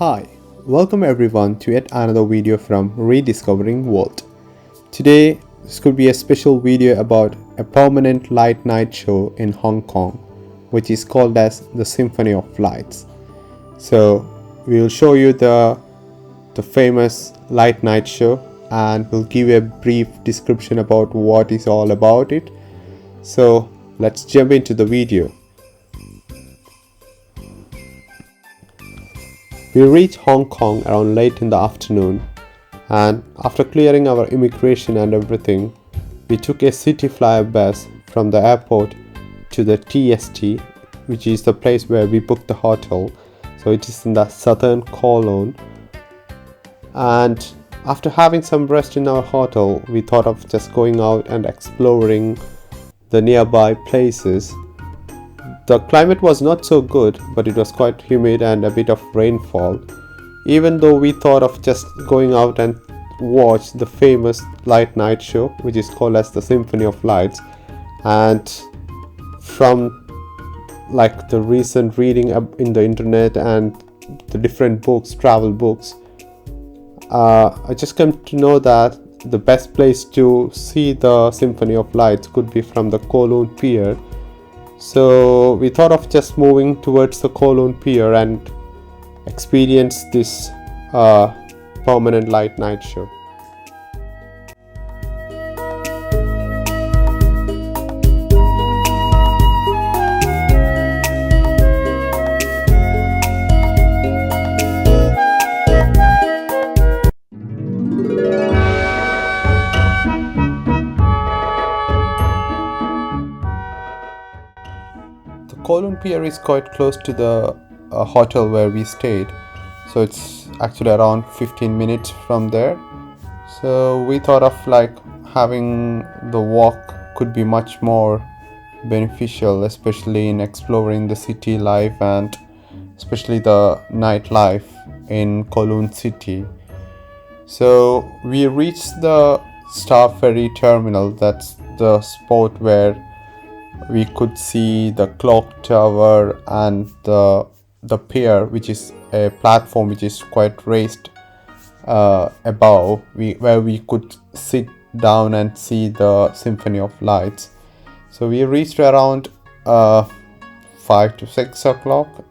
Hi, welcome everyone to yet another video from Rediscovering World. Today, this could be a special video about a permanent light night show in Hong Kong, which is called as the Symphony of Lights. So, we will show you the famous light night show and we'll give you a brief description about what is all about it. So, let's jump into the video. We reached Hong Kong around late in the afternoon, and after clearing our immigration and everything, we took a city flyer bus from the airport to the TST, which is the place where we booked the hotel. So it is in the southern Kowloon. And after having some rest in our hotel, we thought of just going out and exploring the nearby places. The climate was not so good, but it was quite humid and a bit of rainfall. Even though we thought of just going out and watch the famous light night show, which is called as the Symphony of Lights. And from like the recent reading in the internet and the different books, travel books, I just came to know that the best place to see the Symphony of Lights could be from the Kowloon Pier. So we thought of just moving towards the Kowloon Pier and experience this permanent light night show. Kowloon Pier is quite close to the hotel where we stayed, so it's actually around 15 minutes from there. So we thought of like having the walk could be much more beneficial, especially in exploring the city life and especially the nightlife in Kowloon city. So we reached the Ferry terminal. That's the spot where we could see the clock tower and the pier, which is a platform which is quite raised above, where we could sit down and see the Symphony of Lights. So we reached around 5 to 6 o'clock.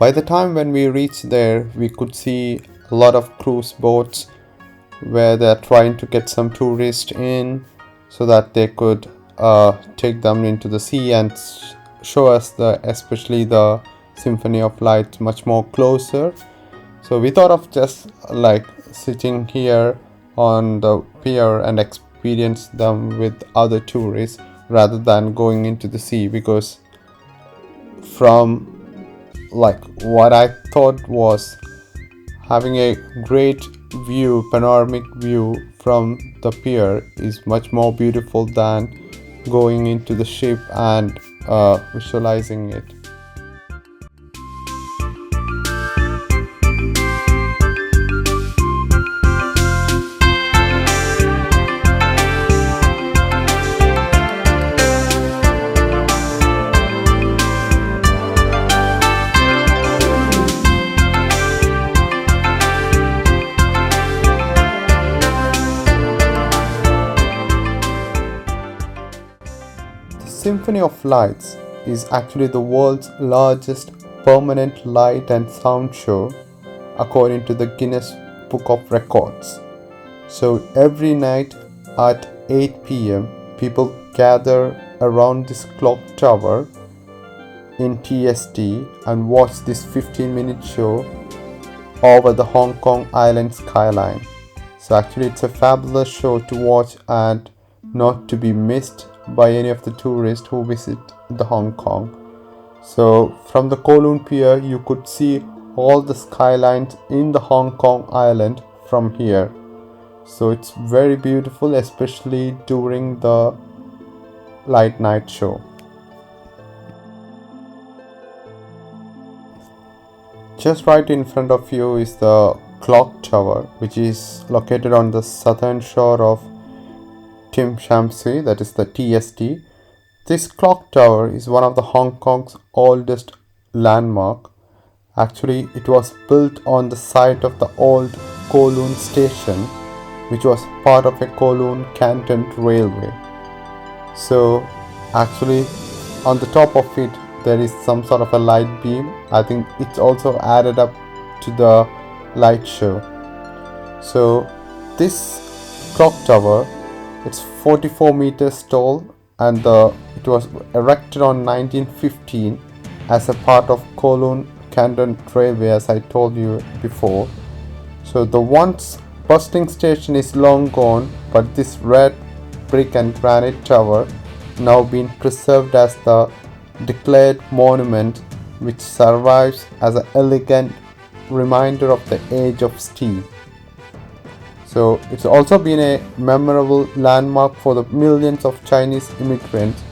By the time when we reached there, we could see a lot of cruise boats where they're trying to get some tourists in, so that they could take them into the sea and show us especially the Symphony of Light much more closer. So we thought of just like sitting here on the pier and experience them with other tourists rather than going into the sea, because from like what I thought was having a great view, panoramic view from the pier is much more beautiful than going into the ship and visualizing it. Symphony of Lights is actually the world's largest permanent light and sound show according to the Guinness Book of Records. So every night at 8 p.m. people gather around this clock tower in TST and watch this 15-minute show over the Hong Kong Island skyline. So actually it's a fabulous show to watch and not to be missed by any of the tourists who visit the Hong Kong. So from the Kowloon Pier you could see all the skylines in the Hong Kong Island from here. So it's very beautiful, especially during the light night show. Just right in front of you is the clock tower, which is located on the southern shore of Tsim Sha Tsui, that is the TST. This clock tower is one of the Hong Kong's oldest landmark Actually, it was built on the site of the old Kowloon station, which was part of a Kowloon Canton railway. So actually on the top of it there is some sort of a light beam. I think it's also added up to the light show. So this clock tower, it's 44 meters tall, and it was erected on 1915 as a part of Kowloon Canton Railway, as I told you before. So the once bustling station is long gone, but this red brick and granite tower now been preserved as the declared monument, which survives as an elegant reminder of the age of steel. So it's also been a memorable landmark for the millions of Chinese immigrants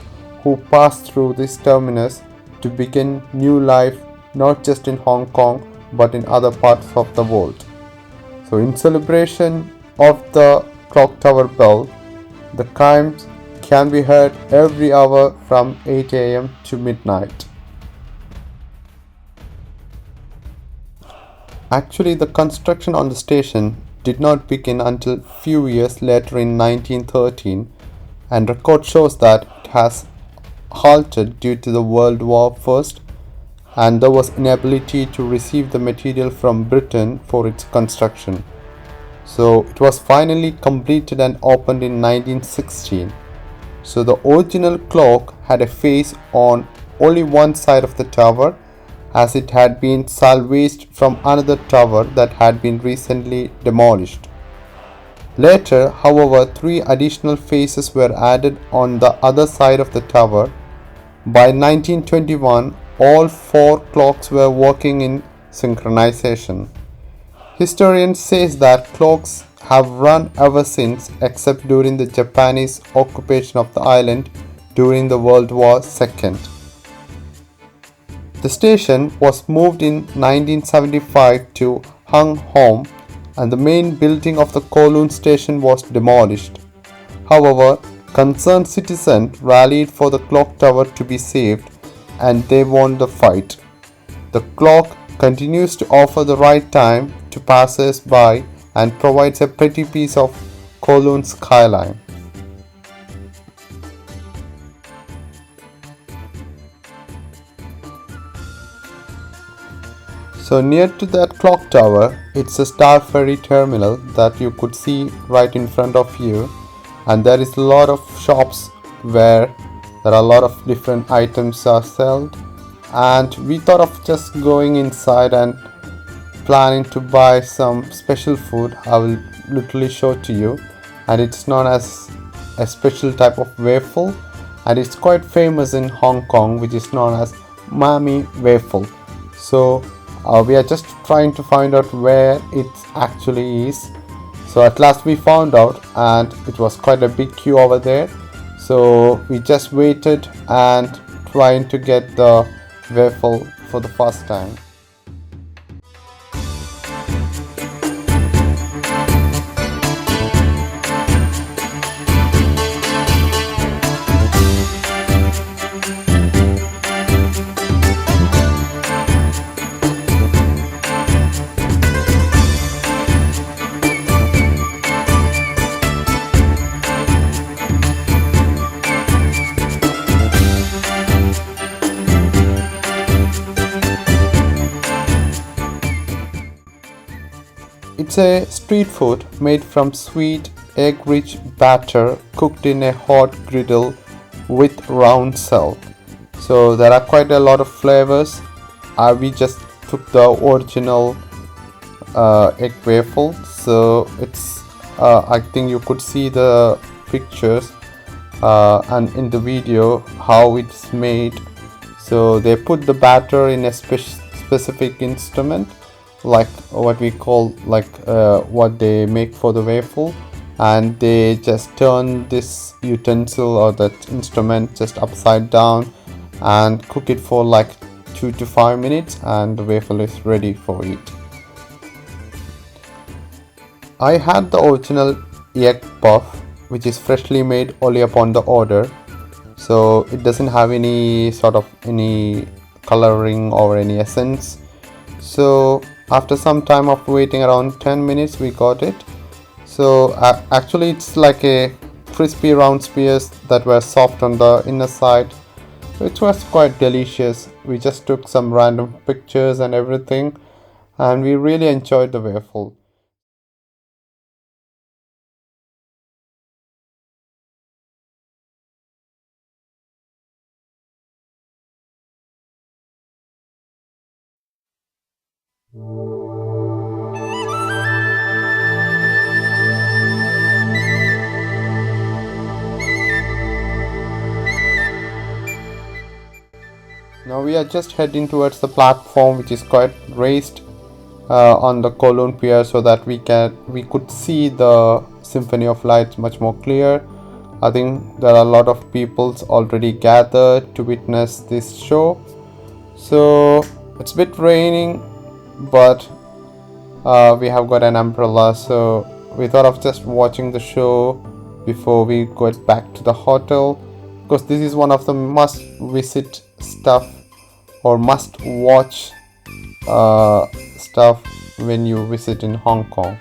who pass through this terminus to begin new life, not just in Hong Kong but in other parts of the world. So in celebration of the clock tower bell, the chimes can be heard every hour from 8 a.m. to midnight. Actually, the construction on the station did not begin until few years later in 1913, and record shows that it has halted due to the World War I, and there was inability to receive the material from Britain for its construction. So it was finally completed and opened in 1916. So the original clock had a face on only one side of the tower, as it had been salvaged from another tower that had been recently demolished. Later, however, 3 additional faces were added on the other side of the tower. By 1921, all 4 clocks were working in synchronization. Historians say that clocks have run ever since, except during the Japanese occupation of the island during the World War II. The station was moved in 1975 to Hung Hom, and the main building of the Kowloon station was demolished. However, concerned citizens rallied for the clock tower to be saved, and they won the fight. The clock continues to offer the right time to passers-by and provides a pretty piece of Kowloon skyline. So near to that clock tower, it's a Star Ferry terminal that you could see right in front of you, and there is a lot of shops where there are a lot of different items are sold, and we thought of just going inside and planning to buy some special food. I will literally show to you, and it's known as a special type of waffle, and it's quite famous in Hong Kong, which is known as Mami waffle. So we are just trying to find out where it actually is. So at last we found out, and it was quite a big queue over there. So we just waited and trying to get the waffle for the first time. It's a street food made from sweet, egg-rich batter cooked in a hot griddle with round shell. So there are quite a lot of flavors. We just took the original egg waffle. So it's I think you could see the pictures and in the video how it's made. So they put the batter in a specific instrument, like what we call what they make for the waffle, and they just turn this utensil or that instrument just upside down and cook it for like 2 to 5 minutes, and the waffle is ready for it. I had the original egg puff, which is freshly made only upon the order, so it doesn't have any sort of any coloring or any essence. So after some time of waiting, around 10 minutes, we got it. So actually it's like a crispy round spears that were soft on the inner side. It was quite delicious. We just took some random pictures and everything, and we really enjoyed the waffle. Now we are just heading towards the platform, which is quite raised on the Kowloon Pier, so that we could see the Symphony of Lights much more clear. I think there are a lot of peoples already gathered to witness this show. So it's a bit raining, but we have got an umbrella, so we thought of just watching the show before we go back to the hotel, because this is one of the must visit stuff or must watch stuff when you visit in Hong Kong.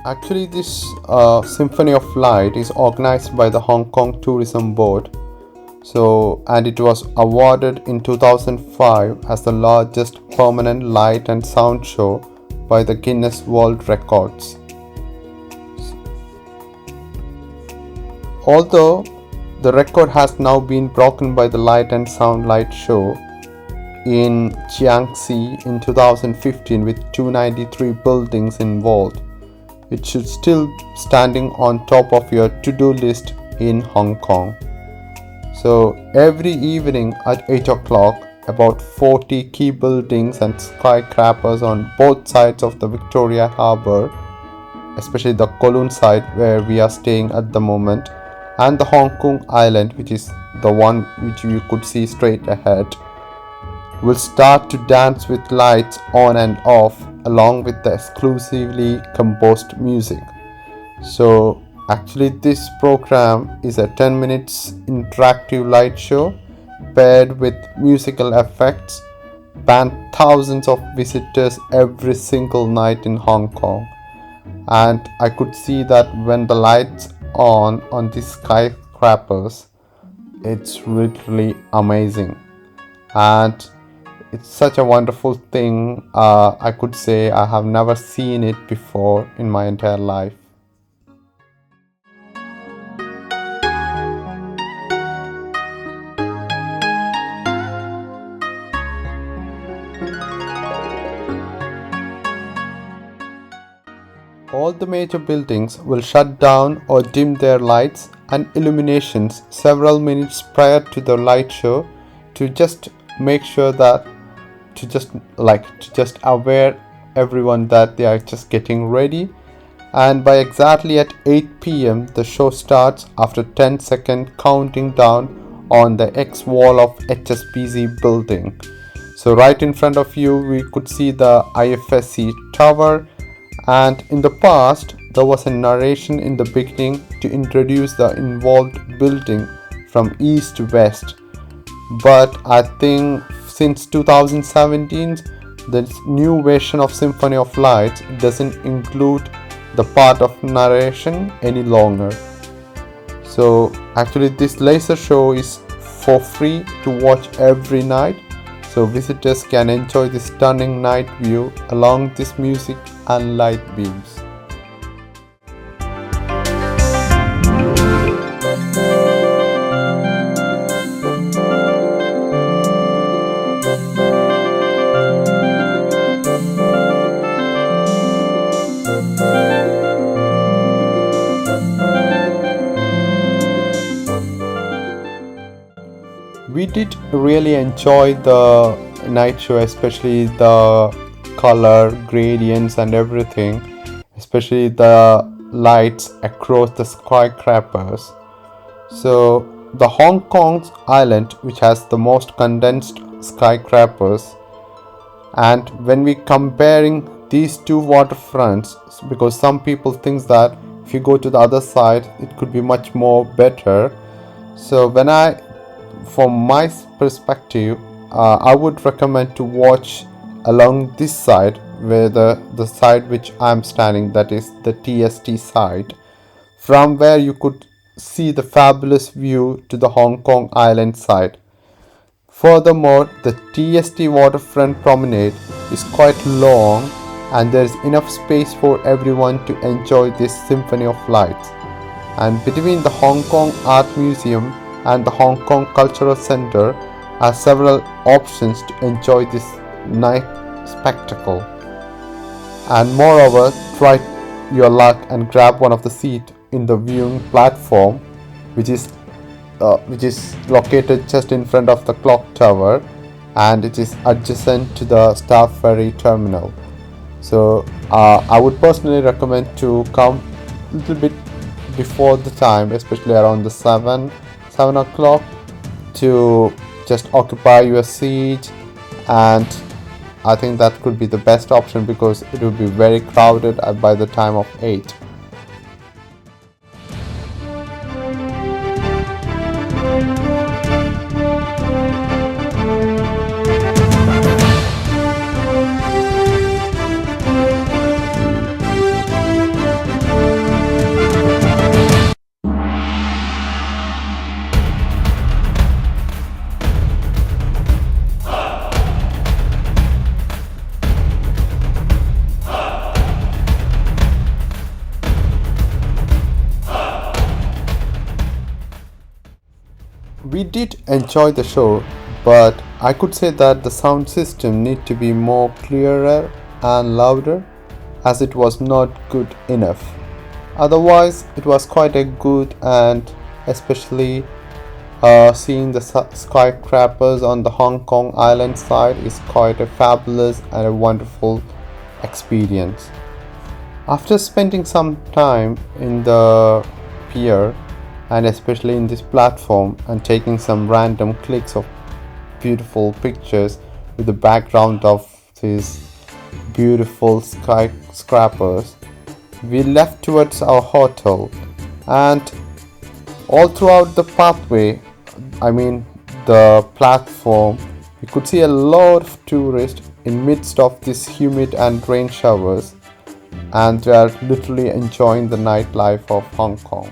Actually, this Symphony of Light is organized by the Hong Kong Tourism Board. So, and it was awarded in 2005 as the largest permanent light and sound show by the Guinness World Records. Although the record has now been broken by the Light and Sound Light Show in Jiangxi in 2015 with 293 buildings involved, it should still standing on top of your to-do list in Hong Kong. So every evening at 8 o'clock, about 40 key buildings and skyscrapers on both sides of the Victoria Harbour, especially the Kowloon side where we are staying at the moment, and the Hong Kong Island, which is the one which you could see straight ahead, will start to dance with lights on and off along with the exclusively composed music. So actually this program is a 10 minutes interactive light show paired with musical effects, band thousands of visitors every single night in Hong Kong. And I could see that when the lights on these skyscrapers, it's literally amazing. And it's such a wonderful thing. I could say I have never seen it before in my entire life. All the major buildings will shut down or dim their lights and illuminations several minutes prior to the light show to just make sure that to just aware everyone that they are just getting ready. And by exactly at 8 p.m. the show starts after 10-second counting down on the X wall of HSBC building. So right in front of you we could see the IFSC tower, and in the past there was a narration in the beginning to introduce the involved building from east to west. But I think since 2017 the new version of Symphony of Lights doesn't include the part of narration any longer. So actually this laser show is for free to watch every night, so visitors can enjoy the stunning night view along this music and light beams. We did really enjoy the night show, especially the color gradients and everything, especially the lights across the skyscrapers. So the Hong Kong's island, which has the most condensed skyscrapers, and when we comparing these two waterfronts, because some people think that if you go to the other side it could be much more better. So from my perspective, I would recommend to watch along this side, where the side which I'm standing, that is the TST side, from where you could see the fabulous view to the Hong Kong island side. Furthermore, the TST waterfront promenade is quite long and there is enough space for everyone to enjoy this Symphony of Lights. And between the Hong Kong Art Museum and the Hong Kong Cultural Center are several options to enjoy this night spectacle. And moreover, try your luck and grab one of the seats in the viewing platform, which is located just in front of the clock tower, and it is adjacent to the Star Ferry terminal. So I would personally recommend to come a little bit before the time, especially around the 7 o'clock, to just occupy your seat, and I think that could be the best option because it will be very crowded by the time of 8. We did enjoy the show, but I could say that the sound system need to be more clearer and louder, as it was not good enough. Otherwise, it was quite a good, and especially seeing the skyscrapers on the Hong Kong island side is quite a fabulous and a wonderful experience. After spending some time in the pier, and especially in this platform, and taking some random clicks of beautiful pictures with the background of these beautiful skyscrapers, we left towards our hotel. And all throughout the pathway, the platform, we could see a lot of tourists in midst of this humid and rain showers, and they are literally enjoying the nightlife of Hong Kong.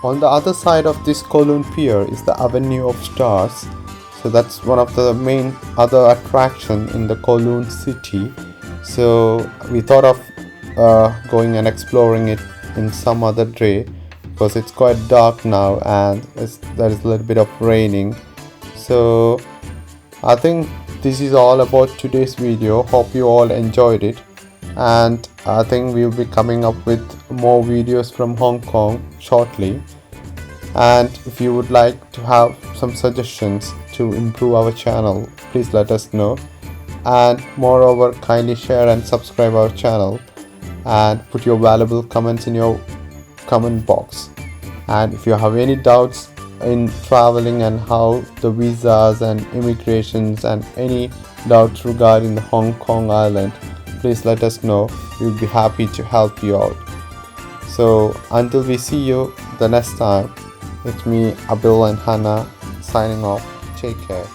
On the other side of this Kowloon Pier is the Avenue of Stars. So that's one of the main other attraction in the Kowloon city. So we thought of going and exploring it in some other day, because it's quite dark now and there is a little bit of raining. So I think this is all about today's video. Hope you all enjoyed it, and I think we'll be coming up with more videos from Hong Kong shortly. And if you would like to have some suggestions to improve our channel, please let us know. And moreover, kindly share and subscribe our channel, and put your valuable comments in your comment box. And if you have any doubts in traveling and how the visas and immigrations, and any doubts regarding the Hong Kong island, please let us know. We'll be happy to help you out. So until we see you the next time, it's me, Abdul and Hannah, signing off. Take care.